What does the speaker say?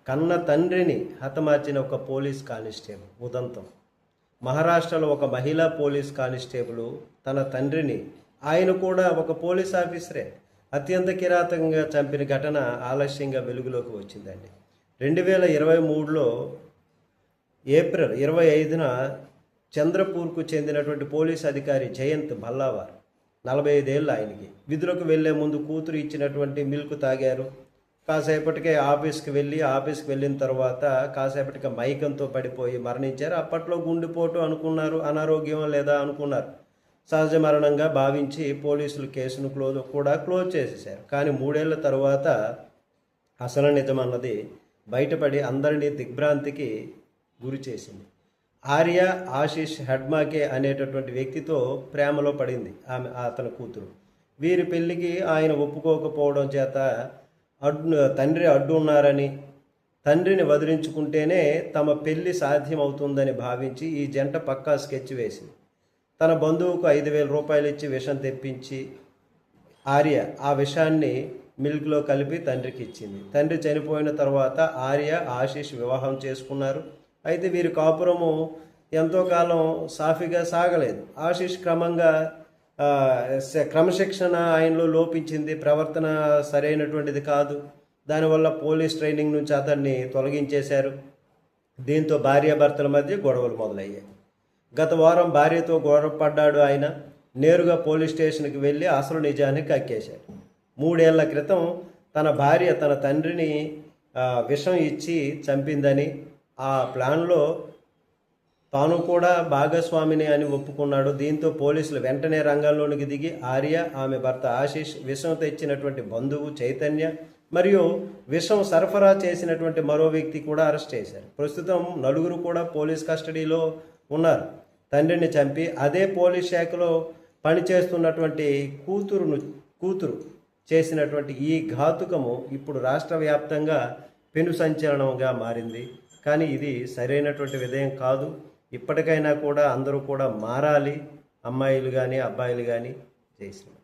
కన్న తండ్రిని హతమార్చిన ఒక పోలీస్ కానిస్టేబుల్ ఉదంతం. మహారాష్ట్రలో ఒక మహిళా పోలీస్ కానిస్టేబుల్ తన తండ్రిని, ఆయన కూడా ఒక పోలీస్ ఆఫీసరే, అత్యంత కిరాతకంగా చంపిన ఘటన ఆలస్యంగా వెలుగులోకి వచ్చిందండి. 2023లో ఏప్రిల్ 25న చంద్రపూర్కు చెందినటువంటి పోలీస్ అధికారి జయంత్ భల్లావార్, 45 ఏళ్ళు ఆయనకి, విధులకు వెళ్లే ముందు కూతురు ఇచ్చినటువంటి మిల్క్ తాగారు. కాసేపటికే ఆఫీస్కి వెళ్ళిన తర్వాత కాసేపటికి మైకంతో పడిపోయి మరణించారు. అప్పట్లో గుండెపోటు అనుకున్నారు, అనారోగ్యం లేదా అనుకున్నారు. సహజ మరణంగా భావించి పోలీసులు కేసును క్లోజ్ చేసేశారు. కానీ 3 ఏళ్ల తర్వాత అసలు నిజమన్నది బయటపడి అందరినీ దిగ్భ్రాంతికి గురి చేసింది. ఆర్య ఆశీష్ హెడ్మాకే అనేటటువంటి వ్యక్తితో ప్రేమలో పడింది అతని కూతురు. వీరి పెళ్లికి ఆయన ఒప్పుకోకపోవడం చేత తండ్రి అడ్డు ఉన్నారని, తండ్రిని వదిలించుకుంటేనే తమ పెళ్లి సాధ్యమవుతుందని భావించి ఈ జంట పక్కా స్కెచ్ వేసింది. తన బంధువుకు 5,000 రూపాయలు ఇచ్చి విషం తెప్పించి ఆర్య ఆ విషాన్ని మిల్క్లో కలిపి తండ్రికి ఇచ్చింది. తండ్రి చనిపోయిన తర్వాత ఆర్య ఆశీష్ వివాహం చేసుకున్నారు. అయితే వీరి కాపురము ఎంతో కాలం సాఫీగా సాగలేదు. ఆశీష్ క్రమశిక్షణ ఆయనలో లోపించింది, ప్రవర్తన సరైనటువంటిది కాదు. దానివల్ల పోలీస్ ట్రైనింగ్ నుంచి అతన్ని తొలగించేశారు. దీంతో భార్యాభర్తల మధ్య గొడవలు మొదలయ్యాయి. గత వారం భార్యతో గొడవపడ్డాడు ఆయన. నేరుగా పోలీస్ స్టేషన్కి వెళ్ళి అసలు నిజాన్ని కక్కేశాడు. 3 ఏళ్ల క్రితం తన భార్య తన తండ్రిని విషం ఇచ్చి చంపిందని, ఆ ప్లాన్లో తాను కూడా భాగస్వామిని అని ఒప్పుకున్నాడు. దీంతో పోలీసులు వెంటనే రంగంలోనికి దిగి ఆర్య, ఆమె భర్త ఆశీష్, విషం తెచ్చినటువంటి బంధువు చైతన్య మరియు విషం సరఫరా చేసినటువంటి మరో వ్యక్తి కూడా అరెస్ట్ చేశారు. ప్రస్తుతం 4 కూడా పోలీస్ కస్టడీలో ఉన్నారు. తండ్రిని చంపి అదే పోలీస్ శాఖలో పనిచేస్తున్నటువంటి కూతురు చేసినటువంటి ఈ ఘాతుకము ఇప్పుడు రాష్ట్ర వ్యాప్తంగా పెను సంచలనంగా మారింది. కానీ ఇది సరైనటువంటి విధేయం కాదు. ఇప్పటికైనా కూడా అందరూ కూడా మారాలి, అమ్మాయిలు కానీ అబ్బాయిలు కానీ. జై శ్రీరామ్.